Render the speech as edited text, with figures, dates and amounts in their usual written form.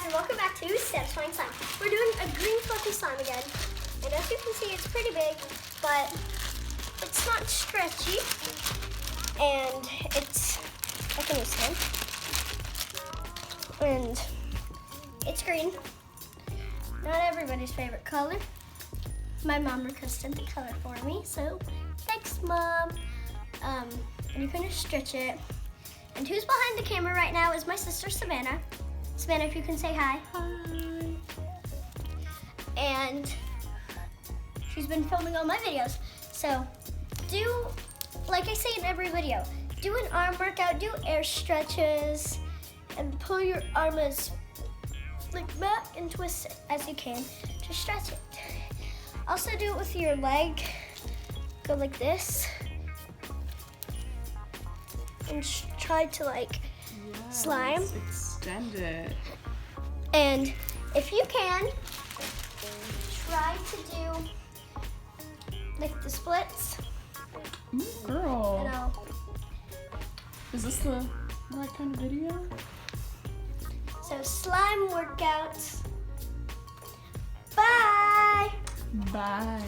and welcome back to Satisfying Slime. We're doing a green fluffy slime again. And as you can see, it's pretty big, but it's not stretchy. And it's like a new slime. And it's green. Not everybody's favorite color. My mom requested the color for me, so thanks, Mom. And you can just stretch it. And who's behind the camera right now is my sister, Savannah. Savannah, if you can say hi. Hi. And she's been filming all my videos. So do, like I say in every video, do an arm workout, do air stretches, and pull your arm as like back and twist it as you can to stretch it. Also do it with your leg. Go like this. And try to like slime. Extend it. And if you can, try to do like the splits. Girl. You know. Is this the right kind of video? So slime workouts. Bye. Bye.